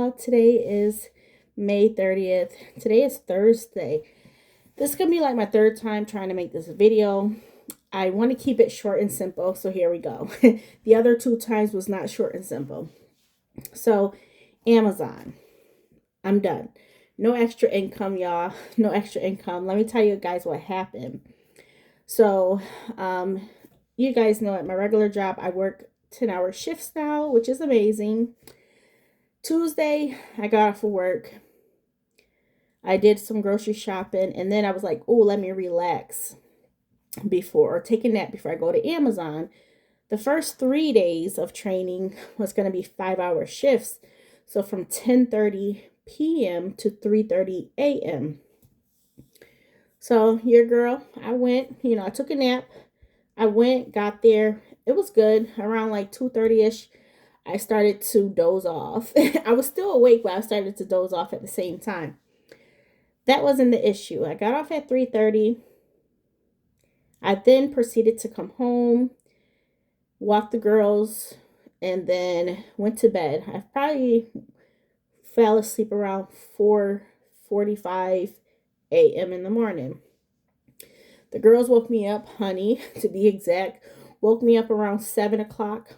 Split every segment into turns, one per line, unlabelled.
y'all. Today is May 30th. Today is Thursday. This is going to be like my third time trying to make this video. I want to keep it short and simple, so here we go. The other two times was not short and simple. So, Amazon. I'm done. No extra income, y'all. No extra income. Let me tell you guys what happened. So, you guys know at my regular job, I work 10-hour shifts now, which is amazing. Tuesday, I got off of work. I did some grocery shopping, and then I was like, oh, let me relax before, or take a nap before I go to Amazon. The first 3 days of training was going to be 5-hour shifts. So from 10:30 p.m. to 3:30 a.m. So your girl, I went, I took a nap. I went, got there. It was good. Around like 2:30ish, I started to doze off. I was still awake, but I started to doze off at the same time. That wasn't the issue. I got off at 3:30. I then proceeded to come home, walk the girls, and then went to bed. I probably fell asleep around 4:45 a.m. in the morning. The girls woke me up, honey, to be exact, woke me up around 7 o'clock.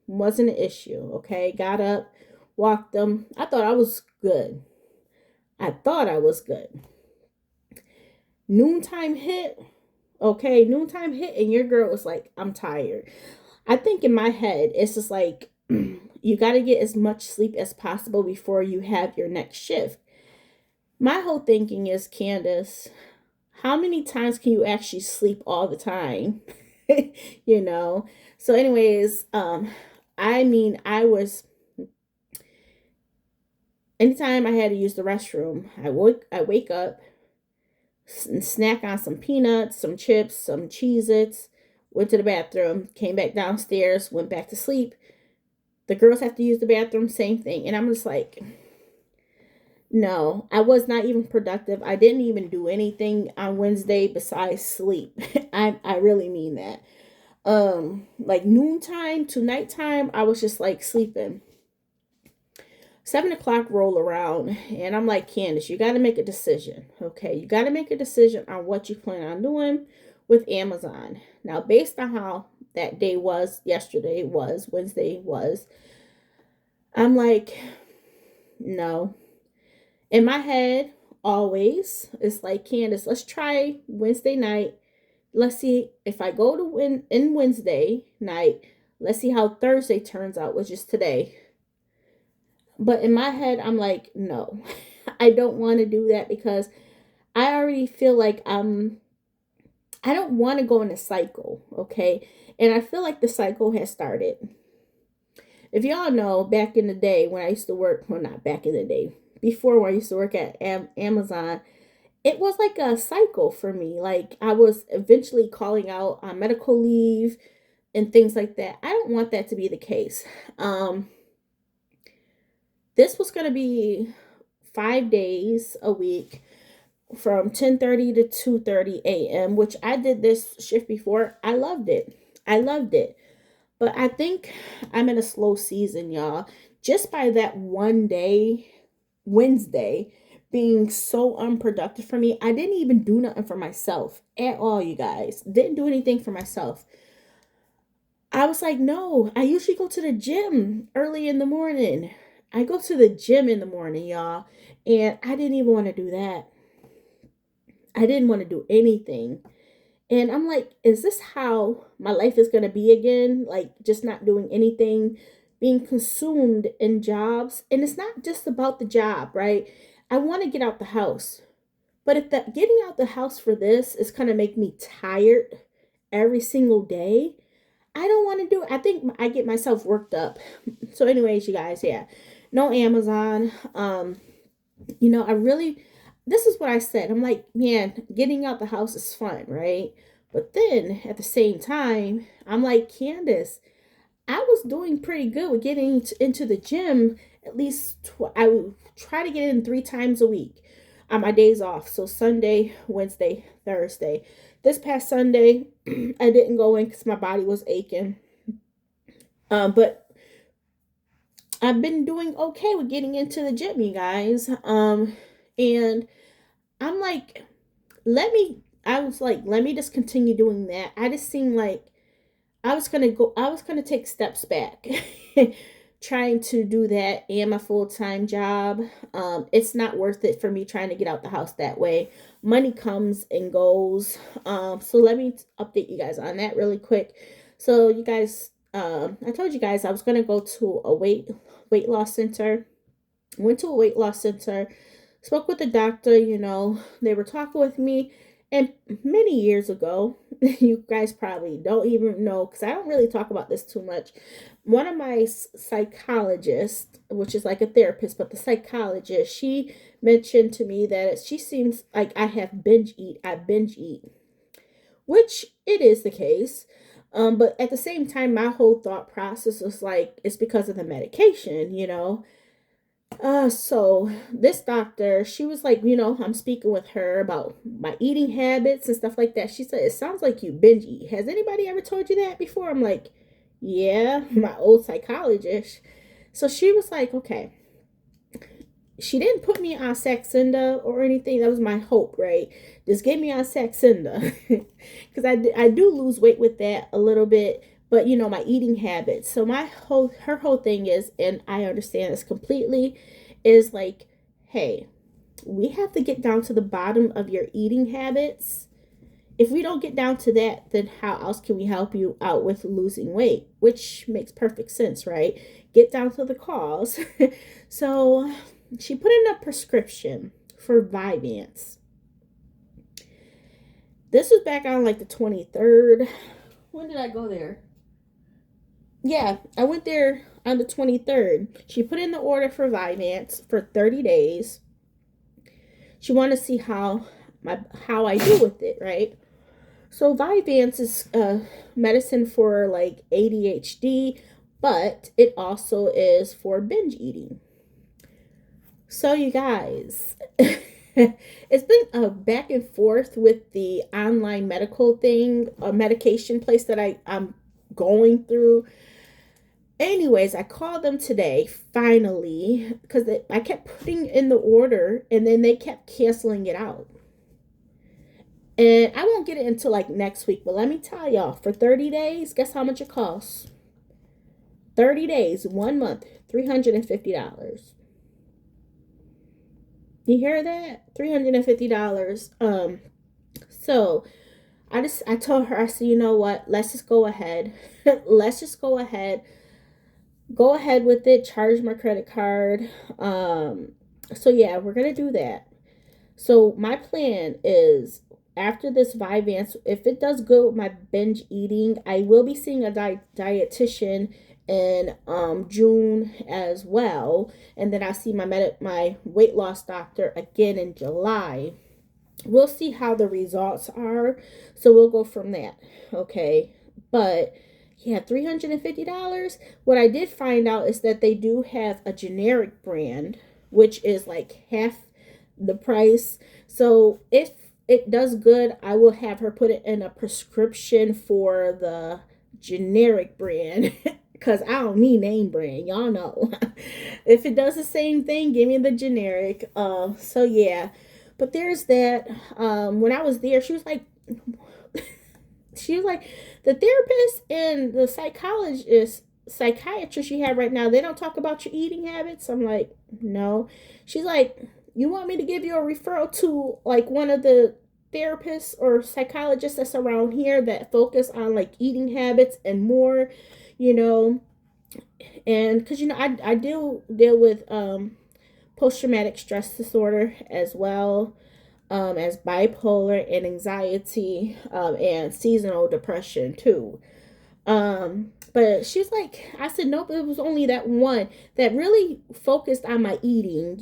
Wasn't an issue, okay? Got up, walked them. I thought I was good. Noontime hit, okay? Noontime hit, and your girl was like, I'm tired. I think in my head, it's just like, you got to get as much sleep as possible before you have your next shift. My whole thinking is, Candace, how many times can you actually sleep all the time? you know? So anyways, I was, anytime I had to use the restroom, I wake up, snack on some peanuts, some chips, some Cheez-Its, went to the bathroom, came back downstairs, went back to sleep. The girls have to use the bathroom, same thing. And I'm just like, no, I was not even productive. I didn't even do anything on Wednesday besides sleep. I really mean that. Like noontime to nighttime, I was just like sleeping. 7 o'clock roll around, and I'm like, Candace, you got to make a decision. Okay, you got to make a decision on what you plan on doing with Amazon. Now, based on how that day was, yesterday was, Wednesday was, I'm like, no. In my head, always, it's like, Candace, let's try Wednesday night. Let's see if I go to win in Wednesday night. Let's see how Thursday turns out, which is today. But in my head, I'm like, no, I don't want to do that because I already feel like I don't want to go in a cycle, okay? And I feel like the cycle has started. If y'all know, back in the day when I used to work, well, not back in the day, before when I used to work at Amazon, it was like a cycle for me. Like I was eventually calling out on medical leave and things like that. I don't want that to be the case. This was going to be 5 days a week from 10:30 to 2:30 a.m., which I did this shift before. I loved it. I loved it. But I think I'm in a slow season, y'all. Just by that one day, Wednesday, being so unproductive for me, I didn't even do nothing for myself at all, you guys. Didn't do anything for myself. I was like, no, I usually go to the gym early in the morning. I go to the gym in the morning, y'all, and I didn't even want to do that. I didn't want to do anything. And I'm like, is this how my life is going to be again? Like, just not doing anything, being consumed in jobs. And it's not just about the job, right? I want to get out the house. But if that getting out the house for this is going to make me tired every single day, I don't want to do it. I think I get myself worked up. So, anyways, you guys, yeah, no Amazon. I really, this is what I said. I'm like, man, getting out the house is fun, right? But then at the same time, I'm like, Candace, I was doing pretty good with getting into the gym. At least I would try to get in 3 times a week on my days off. So Sunday, Wednesday, Thursday. This past Sunday, I didn't go in because my body was aching. But I've been doing okay with getting into the gym, you guys. And I'm like, I was like, let me just continue doing that. I just seemed like I was gonna take steps back, trying to do that and my full-time job. It's not worth it for me trying to get out the house that way. Money comes and goes. So let me update you guys on that really quick. So you guys, I told you guys I was gonna go to a weight loss center. Went to a weight loss center, spoke with the doctor. They were talking with me, and many years ago, you guys probably don't even know because I don't really talk about this too much. One of my psychologists, which is like a therapist, but the psychologist, she mentioned to me that she seems like I binge eat, which it is the case. But at the same time, my whole thought process was like, it's because of the medication. So this doctor, she was like, I'm speaking with her about my eating habits and stuff like that. She said, it sounds like you binge eat. Has anybody ever told you that before? I'm like, yeah, my old psychologist. So she was like, okay. She didn't put me on Saxenda or anything. That was my hope, right? Just get me on Saxenda. Because I do lose weight with that a little bit. But, my eating habits. So her whole thing is, and I understand this completely, is like, hey, we have to get down to the bottom of your eating habits. If we don't get down to that, then how else can we help you out with losing weight? Which makes perfect sense, right? Get down to the cause. So she put in a prescription for Vyvanse. This was back on like the 23rd. When did I go there? Yeah, I went there on the 23rd. She put in the order for Vyvanse for 30 days. She wanted to see how I do with it, right? So Vyvanse is medicine for like ADHD, but it also is for binge eating. So you guys, it's been a back and forth with the online medical thing, a medication place that I'm going through. Anyways, I called them today, finally, because I kept putting in the order and then they kept canceling it out. And I won't get it until like next week, but let me tell y'all, for 30 days, guess how much it costs? 30 days, 1 month, $350. You hear that? $350. So I told her, I said, you know what? Let's just go ahead. Let's just go ahead. Go ahead with it. Charge my credit card. So yeah, we're gonna do that. So my plan is after this Vyvanse, if it does good with my binge eating, I will be seeing a dietitian in June as well, and then I see my weight loss doctor again in July. We'll see how the results are, so we'll go from that. Okay, but yeah, $350. What I did find out is that they do have a generic brand, which is like half the price. So if it does good, I will have her put it in a prescription for the generic brand because I don't need name brand. Y'all know. If it does the same thing, give me the generic. So yeah. But there's that. When I was there, she was like, the therapist and the psychiatrist you have right now, they don't talk about your eating habits. I'm like, no. She's like, you want me to give you a referral to like one of the therapists or psychologists that's around here that focus on like eating habits and more, you know, and because I deal with post-traumatic stress disorder as well, as bipolar and anxiety, and seasonal depression too. But she's like, I said, nope, it was only that one that really focused on my eating.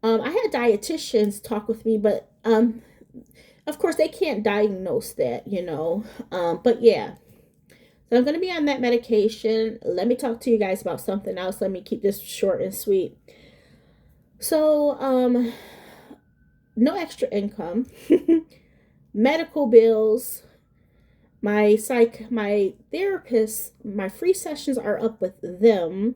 I had dietitians talk with me, but of course they can't diagnose that. But yeah. So I'm going to be on that medication. Let me talk to you guys about something else. Let me keep this short and sweet. So, no extra income, medical bills, my therapist, my free sessions are up with them.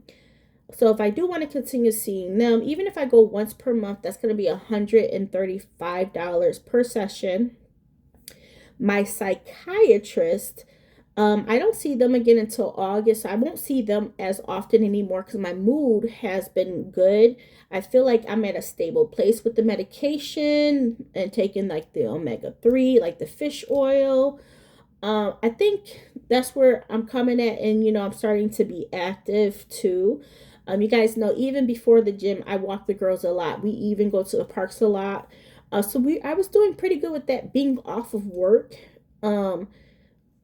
So if I do want to continue seeing them, even if I go once per month, that's going to be $135 per session. My psychiatrist, I don't see them again until August. So I won't see them as often anymore because my mood has been good. I feel like I'm at a stable place with the medication and taking like the omega-3, like the fish oil. I think that's where I'm coming at, and I'm starting to be active too. You guys know, even before the gym, I walk the girls a lot. We even go to the parks a lot. I was doing pretty good with that, being off of work. Um,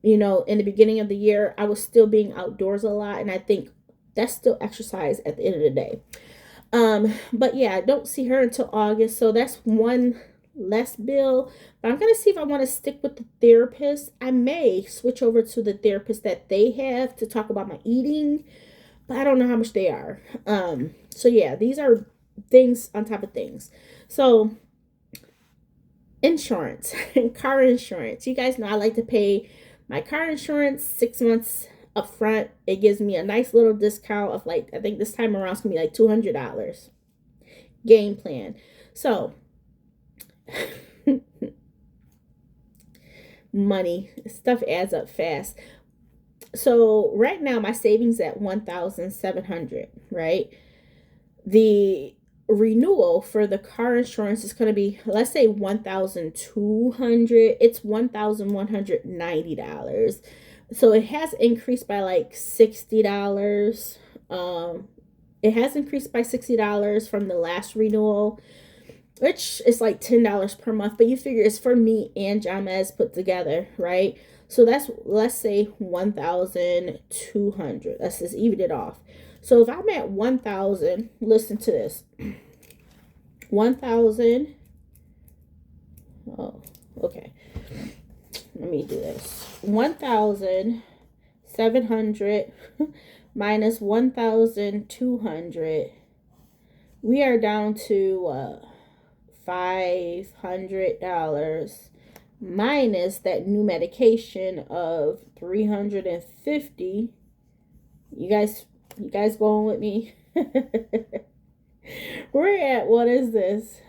in the beginning of the year, I was still being outdoors a lot, and I think that's still exercise at the end of the day. But yeah, I don't see her until August, so that's one less bill. But I'm gonna see if I want to stick with the therapist. I may switch over to the therapist that they have to talk about my eating, but I don't know how much they are. So yeah, these are things on top of things. So insurance, car insurance. You guys know I like to pay my car insurance 6 months up front. It gives me a nice little discount of like, I think this time around it's gonna be like $200. Game plan. So money stuff adds up fast. So right now my savings at 1,700, right? The renewal for the car insurance is going to be, let's say 1,200. It's $1,190. So it has increased by like $60. It has increased by $60 from the last renewal, which is like $10 per month, but you figure it's for me and Jamez put together, right? So that's, let's say 1,200. Let's just even it off. So if I'm at 1,000, listen to this. 1,000. Oh, okay. Let me do this. 1,700 minus 1,200. We are down to $500 minus that new medication of $350. You guys going with me? We're at, what is this?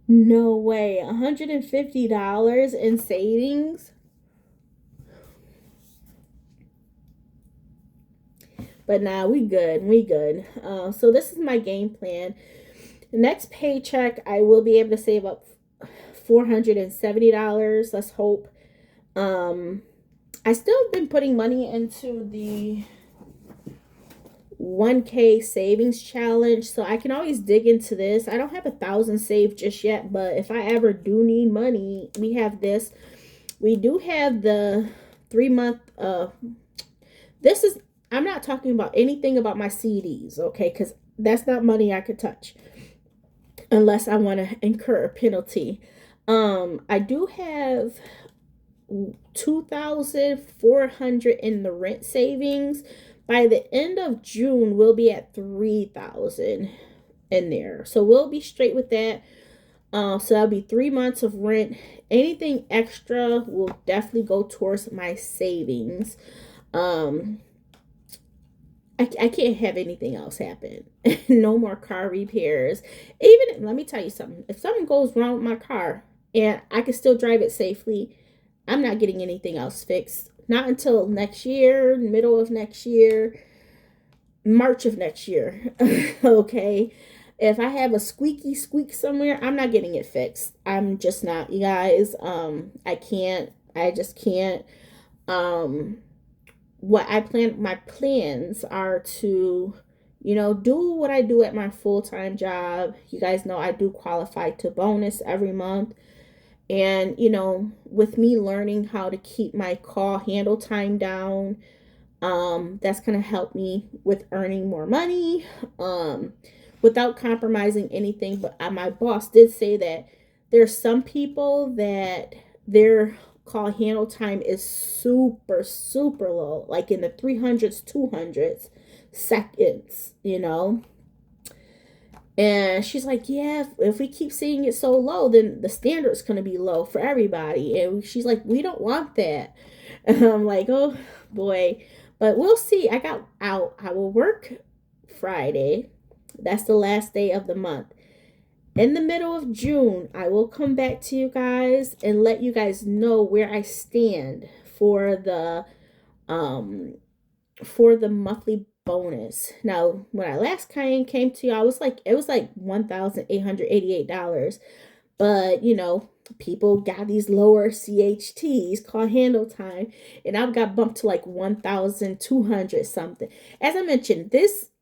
No way, $150 in savings. But nah, we good. So this is my game plan. Next paycheck, I will be able to save up $470. Let's hope. I still have been putting money into the 1K savings challenge, so I can always dig into this. I don't have 1,000 saved just yet, but if I ever do need money, we have this. We do have the 3-month. This is, I'm not talking about anything about my CDs, okay? Because that's not money I could touch unless I want to incur a penalty. I do have 2,400 in the rent savings. By the end of June, we'll be at 3,000 in there. So we'll be straight with that. So that'll be 3 months of rent. Anything extra will definitely go towards my savings. I can't have anything else happen. No more car repairs. Even, let me tell you something. If something goes wrong with my car and I can still drive it safely, I'm not getting anything else fixed. Not until next year, middle of next year, March of next year. Okay. If I have a squeaky squeak somewhere, I'm not getting it fixed. I'm just not, you guys. I just can't. My plans are to, do what I do at my full-time job. You guys know I do qualify to bonus every month. And, with me learning how to keep my call handle time down, that's going to help me with earning more money, without compromising anything. But my boss did say that there's some people that their call handle time is super, super low, like in the 300s, 200s seconds, And she's like, yeah, if we keep seeing it so low, then the standard's going to be low for everybody. And she's like, we don't want that. And I'm like, oh boy. But we'll see. I will work Friday. That's the last day of the month. In the middle of June, I will come back to you guys and let you guys know where I stand um for the monthly bonus. Now, when I last came to you, it was like $1,888. But people got these lower CHTs called handle time, and I've got bumped to like 1,200 something. As I mentioned,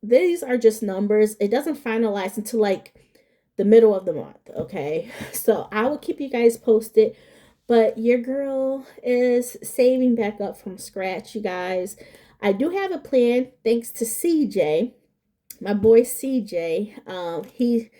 these are just numbers. It doesn't finalize until like the middle of the month, okay? So I will keep you guys posted. But your girl is saving back up from scratch, you guys. I do have a plan thanks to CJ, my boy CJ.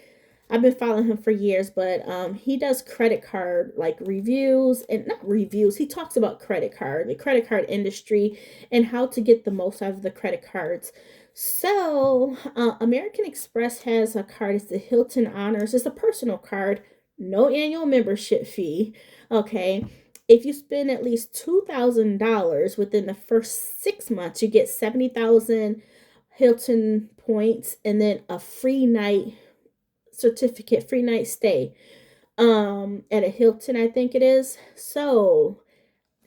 I've been following him for years, but he does credit card like reviews, and not reviews. He talks about the credit card industry, and how to get the most out of the credit cards. So, American Express has a card. It's the Hilton Honors. It's a personal card, no annual membership fee. Okay. If you spend at least $2,000 within the first 6 months, you get 70,000 Hilton points, and then a free night certificate, free night stay at a Hilton, I think it is. So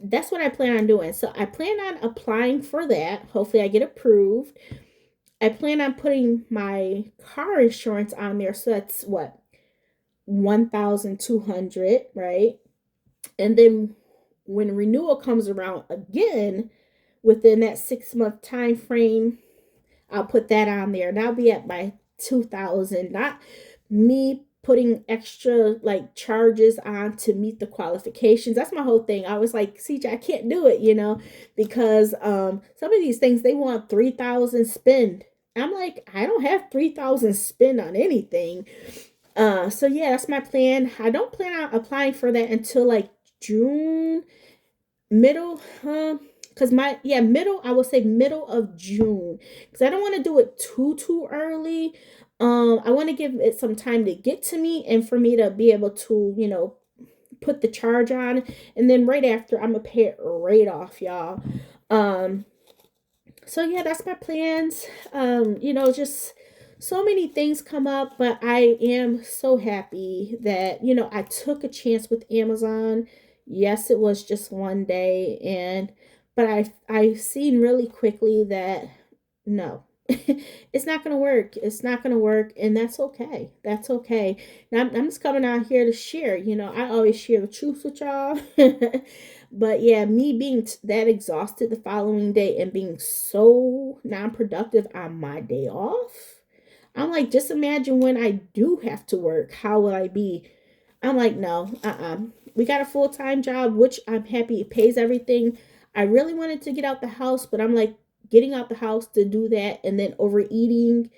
that's what I plan on doing. So I plan on applying for that. Hopefully I get approved. I plan on putting my car insurance on there. So that's what, 1,200, right? And then when renewal comes around again within that 6 month time frame, I'll put that on there, and I'll be at my 2,000. Not me putting extra like charges on to meet the qualifications. That's my whole thing. I was like, CJ, I can't do it, because some of these things they want 3,000 spend. I'm like, I don't have 3,000 spend on anything. So yeah, that's my plan. I don't plan on applying for that until like June, middle, because middle, I will say middle of June, because I don't want to do it too early. I want to give it some time to get to me, and for me to be able to put the charge on, and then right after I'm gonna pay it right off, y'all. So yeah, that's my plans. Just so many things come up, but I am so happy that I took a chance with Amazon. Yes, it was just one day, but I seen really quickly that no, it's not gonna work. It's not gonna work, and that's okay. That's okay. Now I'm just coming out here to share. I always share the truth with y'all. But yeah, me being that exhausted the following day and being so non-productive on my day off, I'm like, just imagine when I do have to work, how will I be? I'm like, no, we got a full-time job, which I'm happy it pays everything. I really wanted to get out the house, but I'm like, getting out the house to do that and then overeating,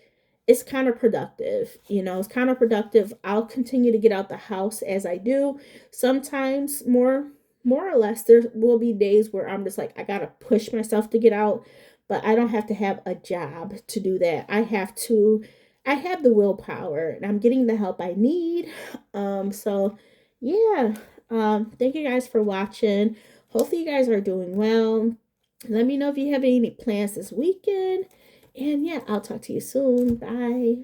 it's counterproductive. It's counterproductive. I'll continue to get out the house as I do. Sometimes more or less, there will be days where I'm just like, I gotta push myself to get out, but I don't have to have a job to do that. I have the willpower, and I'm getting the help I need. So yeah. Thank you guys for watching. Hopefully you guys are doing well. Let me know if you have any plans this weekend. And yeah, I'll talk to you soon. Bye.